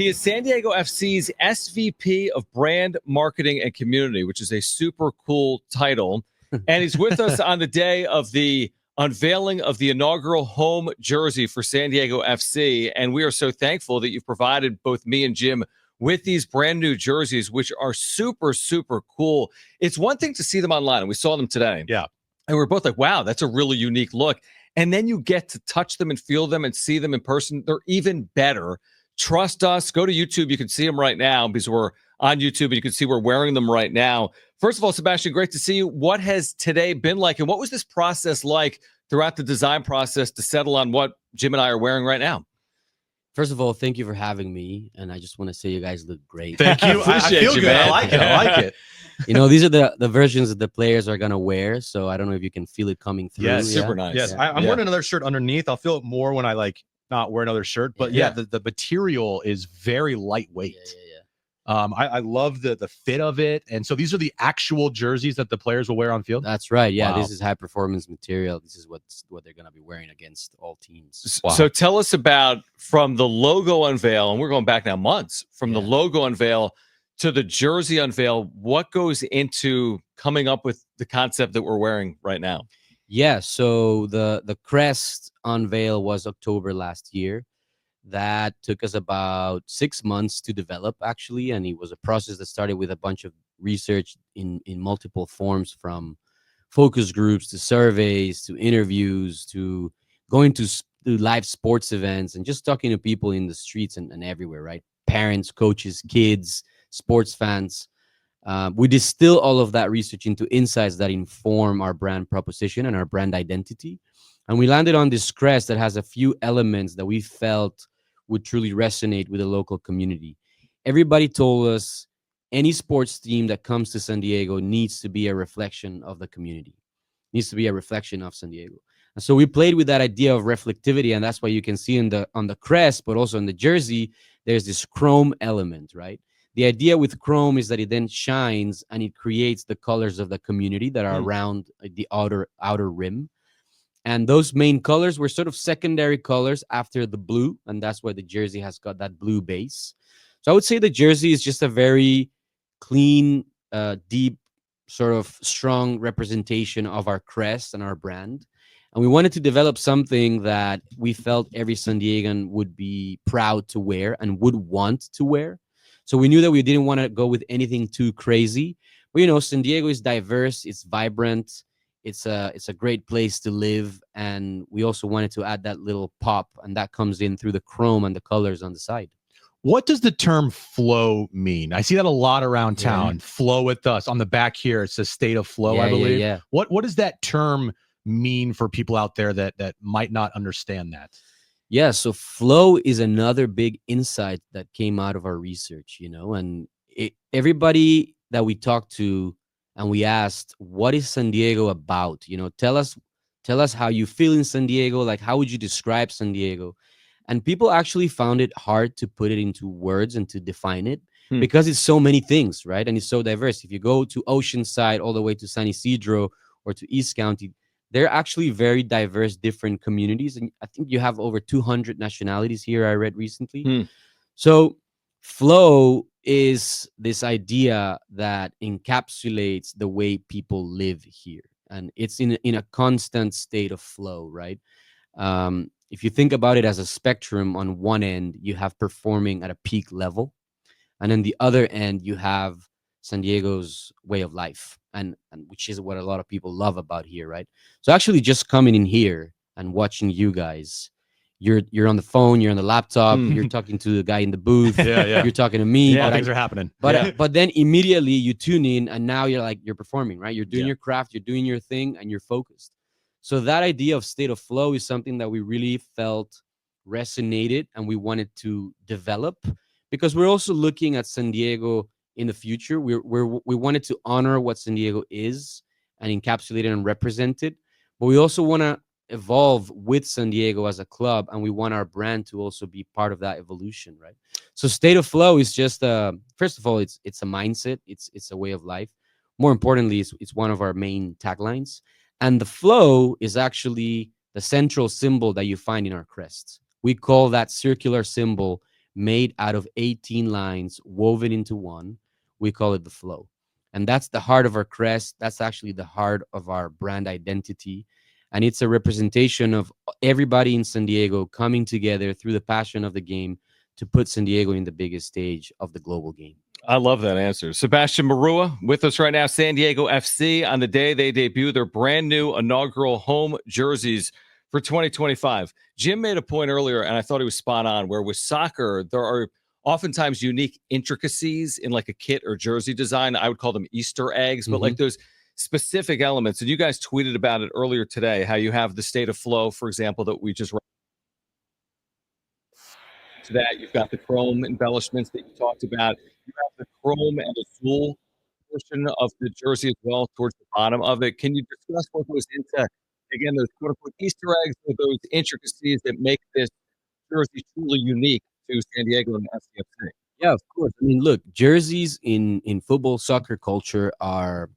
He is San Diego FC's SVP of Brand Marketing and Community, which is a super cool title. And he's with us on the day of the unveiling of the inaugural home jersey for San Diego FC. And we are so thankful that you've provided both me and Jim with these brand new jerseys, which are super, super cool. It's one thing to see them online, and we saw them today. Yeah. And we're both like, wow, that's a really unique look. And then you get to touch them and feel them and see them in person. They're even better. Trust us. Go to YouTube. You can see them right now because we're on YouTube and you can see we're wearing them right now. First of all, Sebastian, great to see you. What has today been like, and what was this process like throughout the design process to settle on what Jim and I are wearing right now? First of all, thank you for having me, and I just want to say you guys look great. Thank you. I feel good. Man. I like it. I like it. You know, these are the versions that the players are going to wear, so I don't know if you can feel it coming through. Yes, super nice. Yes, yeah. I'm wearing another shirt underneath. I'll feel it more when I not wear another shirt, but the material is very lightweight. I love the fit of it, and so these are the actual jerseys that the players will wear on field. That's right. Yeah, wow. This is high performance material. This is what they're going to be wearing against all teams. Wow. So tell us about from the logo unveil, and we're going back now months from the logo unveil to the jersey unveil. What goes into coming up with the concept that we're wearing right now? Yeah, so the Crest unveil was October last year. That took us about 6 months to develop, actually, and it was a process that started with a bunch of research in multiple forms, from focus groups to surveys to interviews to going to live sports events and just talking to people in the streets and everywhere, right? Parents, coaches, kids, sports fans. We distill all of that research into insights that inform our brand proposition and our brand identity. And we landed on this crest that has a few elements that we felt would truly resonate with the local community. Everybody told us any sports team that comes to San Diego needs to be a reflection of the community, needs to be a reflection of San Diego. And so we played with that idea of reflectivity, and that's why you can see on the crest, but also in the jersey, there's this chrome element, right? The idea with chrome is that it then shines and it creates the colors of the community that are around the outer rim. And those main colors were sort of secondary colors after the blue, and that's why the jersey has got that blue base. So I would say the jersey is just a very clean, deep, sort of strong representation of our crest and our brand. And we wanted to develop something that we felt every San Diegan would be proud to wear and would want to wear. So we knew that we didn't want to go with anything too crazy. But, you know, San Diego is diverse, it's vibrant. It's a great place to live, and we also wanted to add that little pop, and that comes in through the chrome and the colors on the side. What does the term flow mean? I see that a lot around town. Flow with us. On the back here, it says state of flow, I believe. Yeah. What does that term mean for people out there that might not understand that? Yeah, so flow is another big insight that came out of our research, you know, and everybody that we talked to and we asked, what is San Diego about? You know, tell us how you feel in San Diego. Like, how would you describe San Diego? And people actually found it hard to put it into words and to define it because it's so many things, right? And it's so diverse. If you go to Oceanside all the way to San Isidro or to East County, they're actually very diverse, different communities. And I think you have over 200 nationalities here, I read recently. So flow is this idea that encapsulates the way people live here. And it's in a constant state of flow, right? If you think about it as a spectrum, on one end, you have performing at a peak level. And on the other end, you have San Diego's way of life, and which is what a lot of people love about here, right? So actually just coming in here and watching you guys, you're on the phone, you're on the laptop, you're talking to the guy in the booth, you're talking to me. Yeah, things are happening. But then immediately you tune in, and now you're performing, right? You're doing your craft, you're doing your thing, and you're focused. So that idea of state of flow is something that we really felt resonated and we wanted to develop, because we're also looking at San Diego in the future. We wanted to honor what San Diego is and encapsulate it and represent it, but we also want to evolve with San Diego as a club, and we want our brand to also be part of that evolution, right? So state of flow is just first of all, it's a mindset, it's a way of life. More importantly, it's one of our main taglines, and the flow is actually the central symbol that you find in our crests. We call that circular symbol made out of 18 lines woven into one. We call it the flow. And that's the heart of our crest. That's actually the heart of our brand identity. And it's a representation of everybody in San Diego coming together through the passion of the game to put San Diego in the biggest stage of the global game. I love that answer. Sebastian Morúa with us right now. San Diego FC on the day they debut their brand new inaugural home jerseys for 2025. Jim made a point earlier, and I thought he was spot on, where with soccer, there are oftentimes unique intricacies in like a kit or jersey design. I would call them Easter eggs, but like those specific elements. And you guys tweeted about it earlier today, how you have the state of flow, for example, that we just to that. You've got the chrome embellishments that you talked about. You have the chrome and azul portion of the jersey as well towards the bottom of it. Can you discuss what goes into, again, those quote unquote Easter eggs or those intricacies that make this jersey truly unique to San Diego and SCFC? Yeah, of course. I mean, look, jerseys in football soccer culture are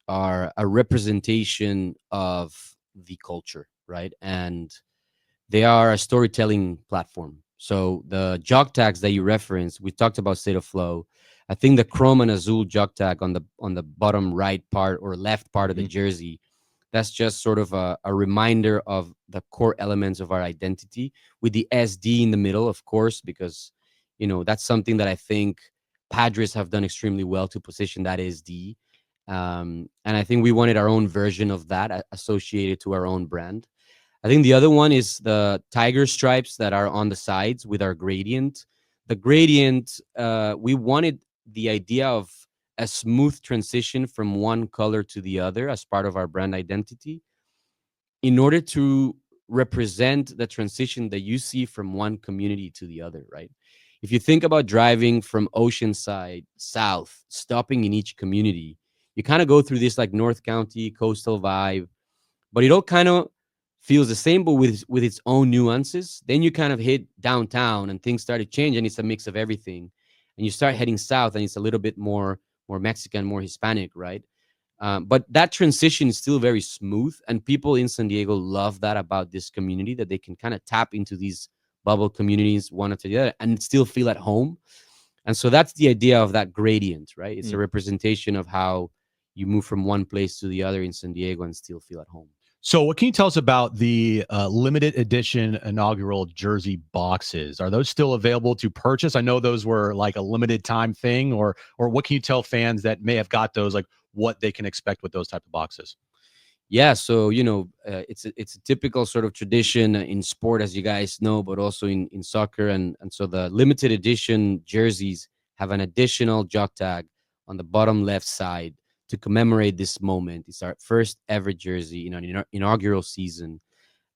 a representation of the culture, right? And they are a storytelling platform. So the jog tags that you referenced, we talked about state of flow. I think the chrome and azul jog tag on the bottom right part or left part of the jersey, that's just sort of a reminder of the core elements of our identity, with the SD in the middle, of course, because that's something that I think Padres have done extremely well to position that SD. And I think we wanted our own version of that associated to our own brand. I think the other one is the tiger stripes that are on the sides with our gradient. The gradient, we wanted the idea of a smooth transition from one color to the other as part of our brand identity in order to represent the transition that you see from one community to the other, right? If you think about driving from Oceanside south, stopping in each community, you kind of go through this like North County coastal vibe, but it all kind of feels the same, but with its own nuances. Then you kind of hit downtown and things started changing. It's a mix of everything. And you start heading south and it's a little bit more Mexican, more Hispanic, right? But that transition is still very smooth. And people in San Diego love that about this community, that they can kind of tap into these bubble communities one after the other and still feel at home. And so that's the idea of that gradient, right? It's a representation of how you move from one place to the other in San Diego and still feel at home. So what can you tell us about the limited edition inaugural jersey boxes? Are those still available to purchase? I know those were like a limited time thing, or what can you tell fans that may have got those, like what they can expect with those type of boxes? Yeah, so it's a typical sort of tradition in sport, as you guys know, but also in soccer, and so the limited edition jerseys have an additional jog tag on the bottom left side to commemorate this moment. It's our first ever jersey in an inaugural season,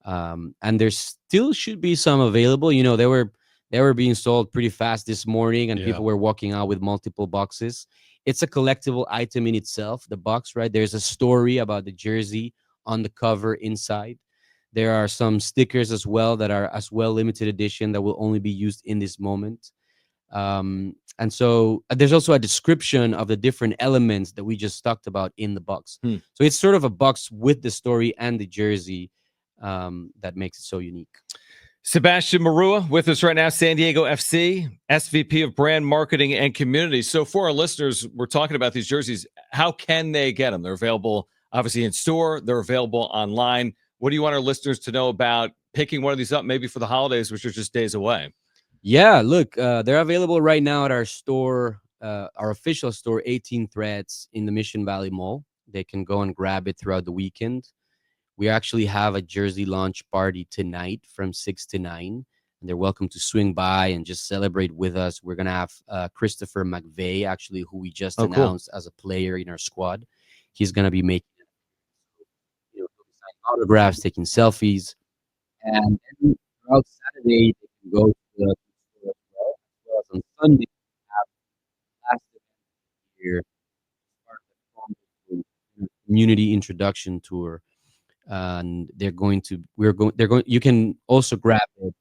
and there still should be some available. They were being sold pretty fast this morning, and people were walking out with multiple boxes. It's a collectible item in itself, the box, right? There's a story about the jersey on the cover inside. There are some stickers as well that are as well limited edition that will only be used in this moment. And so there's also a description of the different elements that we just talked about in the box. So it's sort of a box with the story and the jersey that makes it so unique. Sebastian Morúa with us right now, San Diego FC, SVP of Brand Marketing and Community. So for our listeners, we're talking about these jerseys. How can they get them? They're available, obviously, in store. They're available online. What do you want our listeners to know about picking one of these up, maybe for the holidays, which are just days away? Yeah, look, they're available right now at our store, our official store, 18 Threads in the Mission Valley Mall. They can go and grab it throughout the weekend. We actually have a jersey launch party tonight from 6 to 9. And they're welcome to swing by and just celebrate with us. We're going to have Christopher McVeigh, actually, who we just announced as a player in our squad. He's going to be making autographs, taking selfies. And then throughout Saturday, they can go to the store as well as on Sunday. We have last event here, part of the community introduction tour. And you can also grab it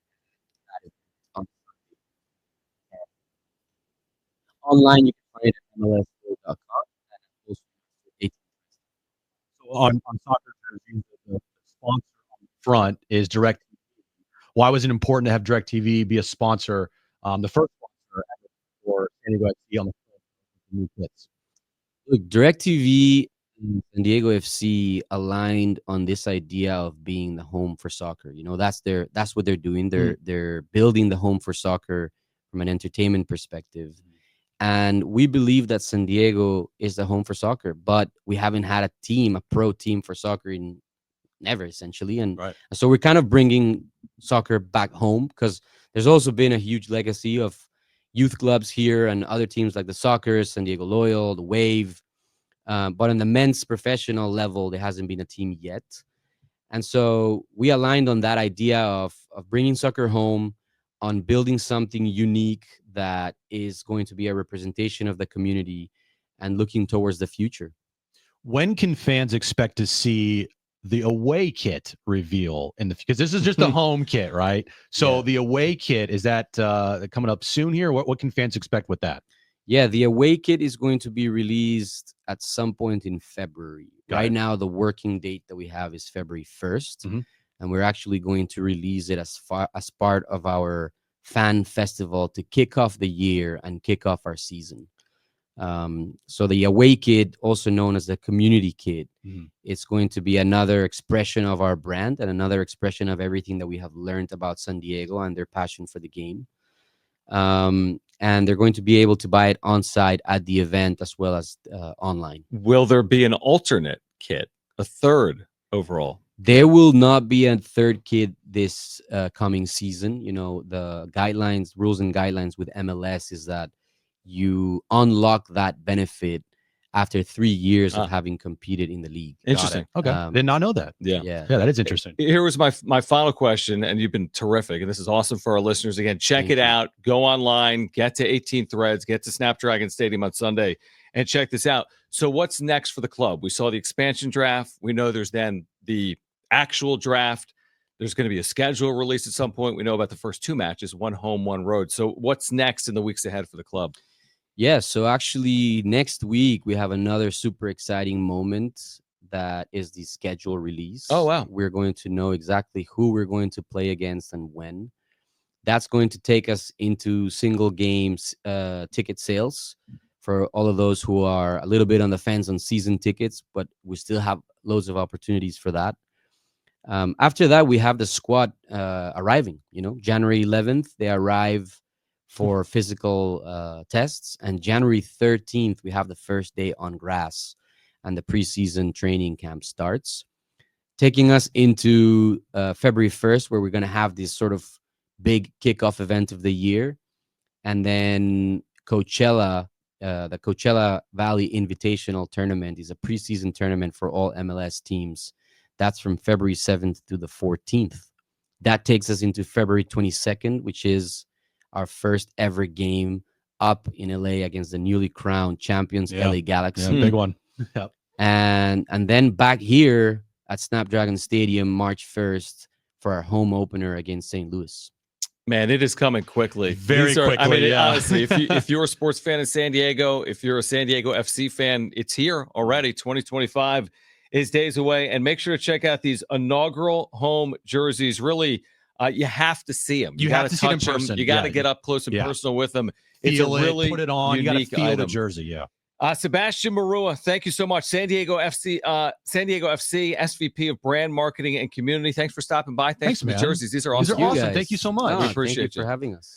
online. You can find it at mlsstore.com. So on soccer jerseys, the sponsor on the front is DirecTV. Why was it important to have DirecTV be a sponsor The first sponsor for San Diego FC on the new kits. Look, DirecTV and San Diego FC aligned on this idea of being the home for soccer. You know, that's what they're doing. They're building the home for soccer from an entertainment perspective. And we believe that San Diego is the home for soccer, but we haven't had a pro team for soccer in never, essentially. And so we're kind of bringing soccer back home, because there's also been a huge legacy of youth clubs here and other teams like the Soccers, San Diego Loyal, the Wave. But on the men's professional level, there hasn't been a team yet. And so we aligned on that idea of bringing soccer home, on building something unique that is going to be a representation of the community and looking towards the future. When can fans expect to see the away kit reveal because this is just the home kit, right? So the away kit, is that coming up soon here? What can fans expect with that? Yeah, the away kit is going to be released at some point in February. Right now, the working date that we have is February 1st. And we're actually going to release it as part of our fan festival to kick off the year and kick off our season. So the away kit, also known as the community kit, it's going to be another expression of our brand and another expression of everything that we have learned about San Diego and their passion for the game. And they're going to be able to buy it on site at the event as well as online. Will there be an alternate kit, a third overall? There will not be a third kit this coming season. You know, the rules and guidelines with MLS is that you unlock that benefit after 3 years of having competed in the league. Interesting. Okay. Did not know that. Yeah, that is interesting. Here was my final question, and you've been terrific, and this is awesome for our listeners. Again, check it out. Go online, get to 18 Threads, get to Snapdragon Stadium on Sunday, and check this out. So what's next for the club? We saw the expansion draft. We know there's then the actual draft. There's going to be a schedule released at some point. We know about the first two matches, one home, one road. So what's next in the weeks ahead for the club? Yeah, so actually next week we have another super exciting moment that is the schedule release. Oh, wow. We're going to know exactly who we're going to play against and when. That's going to take us into single games ticket sales for all of those who are a little bit on the fence on season tickets, but we still have loads of opportunities for that. After that, we have the squad arriving. You know, January 11th, they arrive for physical tests, and January 13th, we have the first day on grass, and the preseason training camp starts, taking us into February 1st, where we're going to have this sort of big kickoff event of the year, and then Coachella. The Coachella Valley Invitational Tournament is a preseason tournament for all MLS teams. That's from February 7th to the 14th. That takes us into February 22nd, which is our first ever game up in LA against the newly crowned champions, LA Galaxy. Yeah, big one. Yep. And then back here at Snapdragon Stadium, March 1st, for our home opener against St. Louis. Man, it is coming quickly. Very quickly. I mean, honestly, if you're a sports fan in San Diego, if you're a San Diego FC fan, it's here already. 2025 is days away. And make sure to check out these inaugural home jerseys. Really, you have to see them. You have to see them in person. You got to get up close and personal with them. It's feel a really put it on. You got to feel item. the jersey. Yeah. Sebastian Morúa, thank you so much. San Diego FC, SVP of Brand Marketing and Community. Thanks for stopping by. Thanks for the jerseys. These are awesome. These are awesome. Thank you so much. No, We appreciate you for having us.